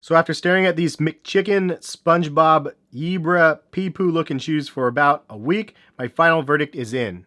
So after staring at these McChicken, Spongebob, Yeebra, Pee-poo looking shoes for about a week, my final verdict is in.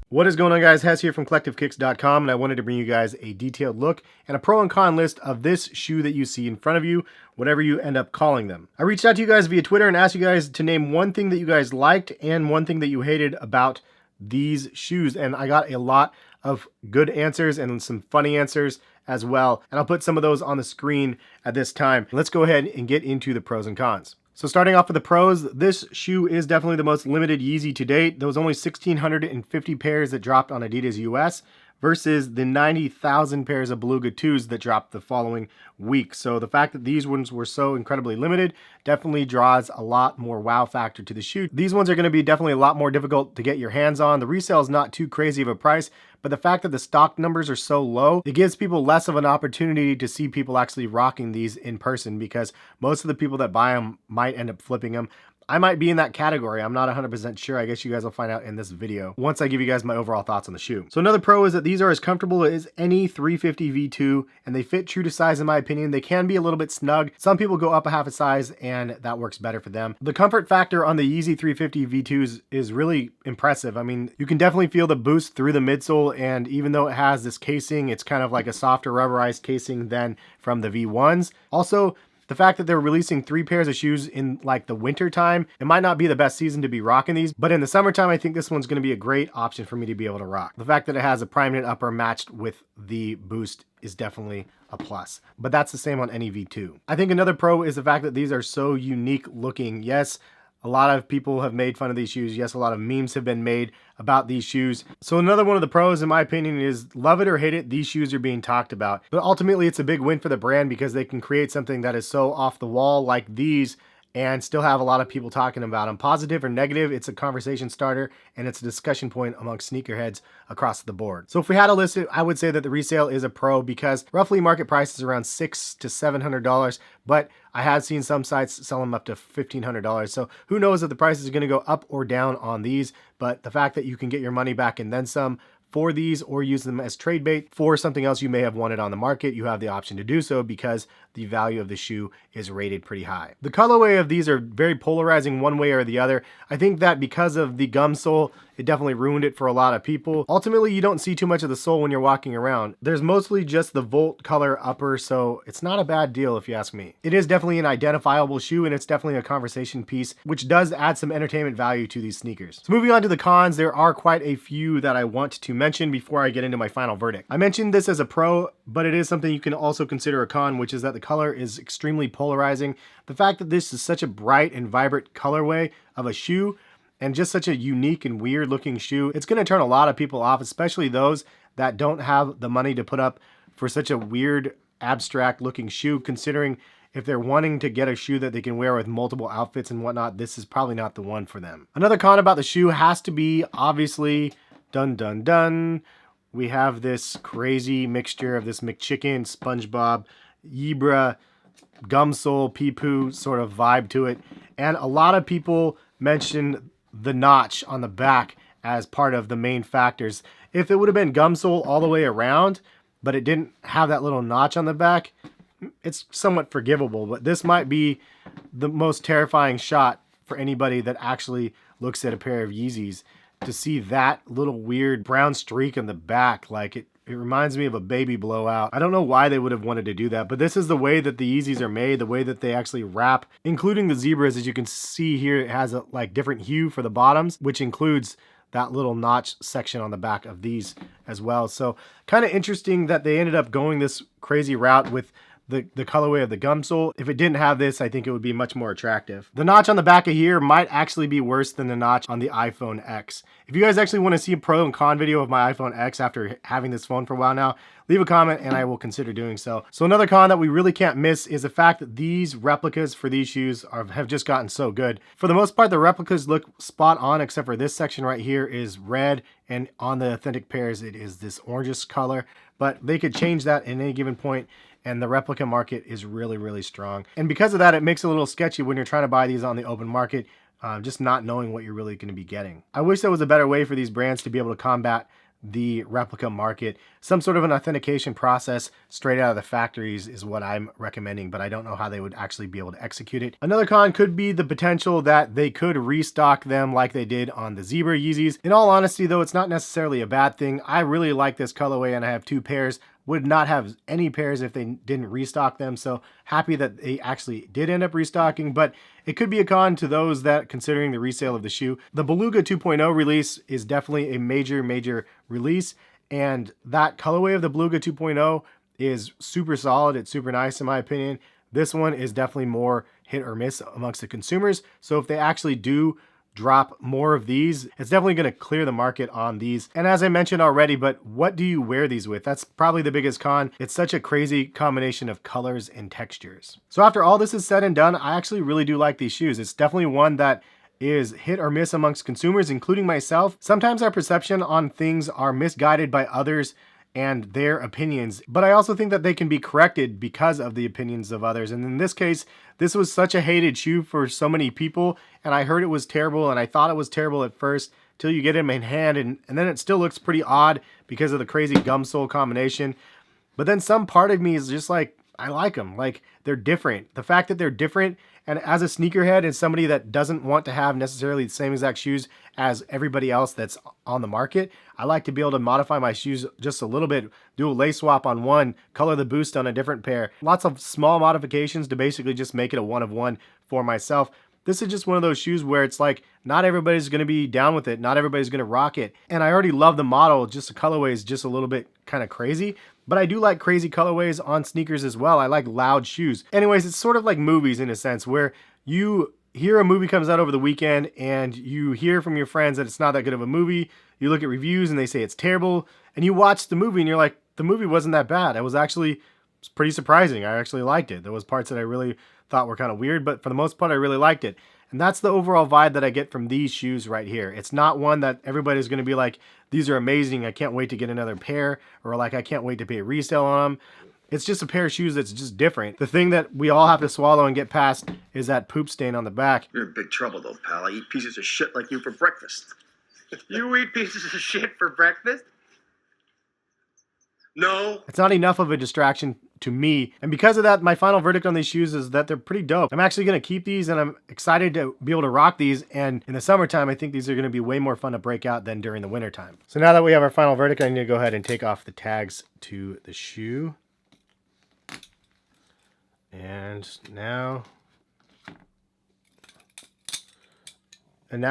What is going on, guys? Hess here from CollectiveKicks.com, and I wanted to bring you guys a detailed look and a pro and con list of this shoe that you see in front of you, whatever you end up calling them. I reached out to you guys via Twitter and asked you guys to name one thing that you guys liked and one thing that you hated about these shoes, and I got a lot of good answers and some funny answers as well, and I'll put some of those on the screen at this time. Let's go ahead and get into the pros and cons. So starting off with the pros, this shoe is definitely the most limited Yeezy to date. There was only 1,650 pairs that dropped on Adidas US versus the 90,000 pairs of Beluga 2s that dropped the following week. So the fact that these ones were so incredibly limited definitely draws a lot more wow factor to the shoe. These ones are going to be definitely a lot more difficult to get your hands on. The resale is not too crazy of a price, but the fact that the stock numbers are so low, it gives people less of an opportunity to see people actually rocking these in person, because most of the people that buy them might end up flipping them. I might be in that category. I'm not 100% sure. I guess you guys will find out in this video once I give you guys my overall thoughts on the shoe. So another pro is that these are as comfortable as any 350 V2, and they fit true to size in my opinion. They can be a little bit snug. Some people go up a half a size and that works better for them. The comfort factor on the Yeezy 350 V2s is really impressive. I mean, you can definitely feel the boost through the midsole, and even though it has this casing, it's kind of like a softer rubberized casing than from the V1s. Also, the fact that they're releasing 3 pairs of shoes in like the winter time, it might not be the best season to be rocking these, but in the summertime, I think this one's going to be a great option for me to be able to rock. The fact that it has a Primeknit upper matched with the boost is definitely a plus, but that's the same on any V2. I think another pro is the fact that these are so unique looking. Yes, a lot of people have made fun of these shoes. Yes, a lot of memes have been made about these shoes. So another one of the pros, in my opinion, is love it or hate it, these shoes are being talked about. But ultimately, it's a big win for the brand because they can create something that is so off the wall like these and still have a lot of people talking about them. Positive or negative, it's a conversation starter and it's a discussion point amongst sneakerheads across the board. So if we had to list it, I would say that the resale is a pro because roughly market price is around $600 to $700, but I have seen some sites sell them up to $1,500. So who knows if the price is going to go up or down on these, but the fact that you can get your money back and then some for these or use them as trade bait for something else you may have wanted on the market, you have the option to do so because the value of the shoe is rated pretty high. The colorway of these are very polarizing one way or the other. I think that because of the gum sole, it definitely ruined it for a lot of people. Ultimately, you don't see too much of the sole when you're walking around. There's mostly just the Volt color upper, so it's not a bad deal if you ask me. It is definitely an identifiable shoe and it's definitely a conversation piece, which does add some entertainment value to these sneakers. So moving on to the cons, there are quite a few that I want to mention before I get into my final verdict. I mentioned this as a pro, but it is something you can also consider a con, which is that the color is extremely polarizing. The fact that this is such a bright and vibrant colorway of a shoe and just such a unique and weird looking shoe, it's going to turn a lot of people off, especially those that don't have the money to put up for such a weird abstract looking shoe, considering if they're wanting to get a shoe that they can wear with multiple outfits and whatnot, this is probably not the one for them. Another con about the shoe has to be, obviously, dun dun dun, we have this crazy mixture of this McChicken, Spongebob, Yeebra, gum sole, Pee-poo sort of vibe to it. And a lot of people mention the notch on the back as part of the main factors. If it would have been gum sole all the way around, but it didn't have that little notch on the back, it's somewhat forgivable. But this might be the most terrifying shot for anybody that actually looks at a pair of Yeezys, to see that little weird brown streak in the back. Like it reminds me of a baby blowout. I don't know why they would have wanted to do that, but this is the way that the Yeezys are made, the way that they actually wrap, including the zebras. As you can see here, it has a like different hue for the bottoms, which includes that little notch section on the back of these as well. So kind of interesting that they ended up going this crazy route with the colorway of the gum sole. If it didn't have this, I think it would be much more attractive. The notch on the back of here might actually be worse than the notch on the iPhone X. If you guys actually want to see a pro and con video of my iPhone X after having this phone for a while now, leave a comment and I will consider doing so. So another con that we really can't miss is the fact that these replicas for these shoes have just gotten so good. For the most part, the replicas look spot on, except for this section right here is red, and on the authentic pairs it is this orangish color, but they could change that at any given point. And the replica market is really, really strong. And because of that, it makes it a little sketchy when you're trying to buy these on the open market. just not knowing what you're really going to be getting. I wish there was a better way for these brands to be able to combat the replica market. Some sort of an authentication process straight out of the factories is what I'm recommending, but I don't know how they would actually be able to execute it. Another con could be the potential that they could restock them like they did on the Zebra Yeezys. In all honesty though, it's not necessarily a bad thing. I really like this colorway and I have 2 pairs. Would not have any pairs if they didn't restock them, so happy that they actually did end up restocking, but it could be a con to those that considering the resale of the shoe. The Beluga 2.0 release is definitely a major release, and that colorway of the Beluga 2.0 is super solid. It's super nice in my opinion. This one is definitely more hit or miss amongst the consumers, so if they actually do drop more of these, it's definitely going to clear the market on these. And as I mentioned already, but what do you wear these with? That's probably the biggest con. It's such a crazy combination of colors and textures. So after all this is said and done, I actually really do like these shoes. It's definitely one that is hit or miss amongst consumers, including myself. Sometimes our perception on things are misguided by others and their opinions, but I also think that they can be corrected because of the opinions of others. And in this case, this was such a hated shoe for so many people, and I heard it was terrible, and I thought it was terrible at first till you get it in hand, and then it still looks pretty odd because of the crazy gum sole combination. But then some part of me is just like, I like them. Like, they're different. The fact that they're different, and as a sneakerhead and somebody that doesn't want to have necessarily the same exact shoes as everybody else that's on the market, I like to be able to modify my shoes just a little bit, do a lace swap on one, color the boost on a different pair. Lots of small modifications to basically just make it a one of one for myself. This is just one of those shoes where it's like, not everybody's going to be down with it. Not everybody's going to rock it. And I already love the model. Just the colorway is just a little bit kind of crazy. But I do like crazy colorways on sneakers as well. I like loud shoes. Anyways, it's sort of like movies in a sense where you hear a movie comes out over the weekend and you hear from your friends that it's not that good of a movie. You look at reviews and they say it's terrible. And you watch the movie and you're like, the movie wasn't that bad. It was pretty surprising. I actually liked it. There was parts that I really thought were kind of weird, but for the most part, I really liked it. And that's the overall vibe that I get from these shoes right here. It's not one that everybody's going to be like, these are amazing, I can't wait to get another pair, or like, I can't wait to pay resale on them. It's just a pair of shoes that's just different. The thing that we all have to swallow and get past is that poop stain on the back. You're in big trouble though, pal. I eat pieces of shit like you for breakfast. You eat pieces of shit for breakfast? No. It's not enough of a distraction to me. And because of that, my final verdict on these shoes is that they're pretty dope. I'm actually going to keep these and I'm excited to be able to rock these. And in the summertime, I think these are going to be way more fun to break out than during the wintertime. So now that we have our final verdict, I need to go ahead and take off the tags to the shoe. And now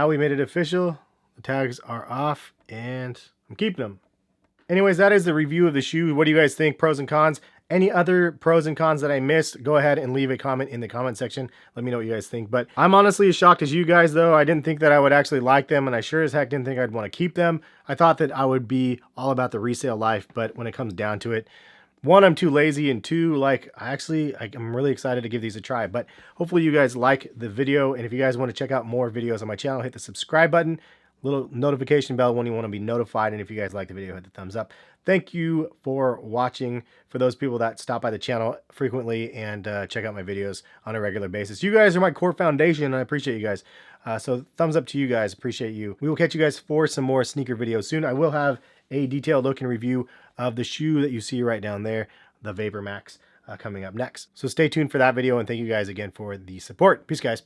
we made it official. The tags are off and I'm keeping them. Anyways, that is the review of the shoe. What do you guys think? Pros and cons? Any other pros and cons that I missed? Go ahead and leave a comment in the comment section. Let me know what you guys think. But I'm honestly as shocked as you guys, though. I didn't think that I would actually like them, and I sure as heck didn't think I'd want to keep them. I thought that I would be all about the resale life, but when it comes down to it, one, I'm too lazy, and two, like, I'm really excited to give these a try. But hopefully you guys like the video, and if you guys want to check out more videos on my channel, hit the subscribe button. Little notification bell when you want to be notified, and if you guys like the video, hit the thumbs up. Thank you for watching. For those people that stop by the channel frequently and check out my videos on a regular basis, you guys are my core foundation, and I appreciate you guys. So thumbs up to you guys. Appreciate you. We will catch you guys for some more sneaker videos soon. I will have a detailed look and review of the shoe that you see right down there, the Vapor Max, coming up next. So stay tuned for that video, and thank you guys again for the support. Peace, guys.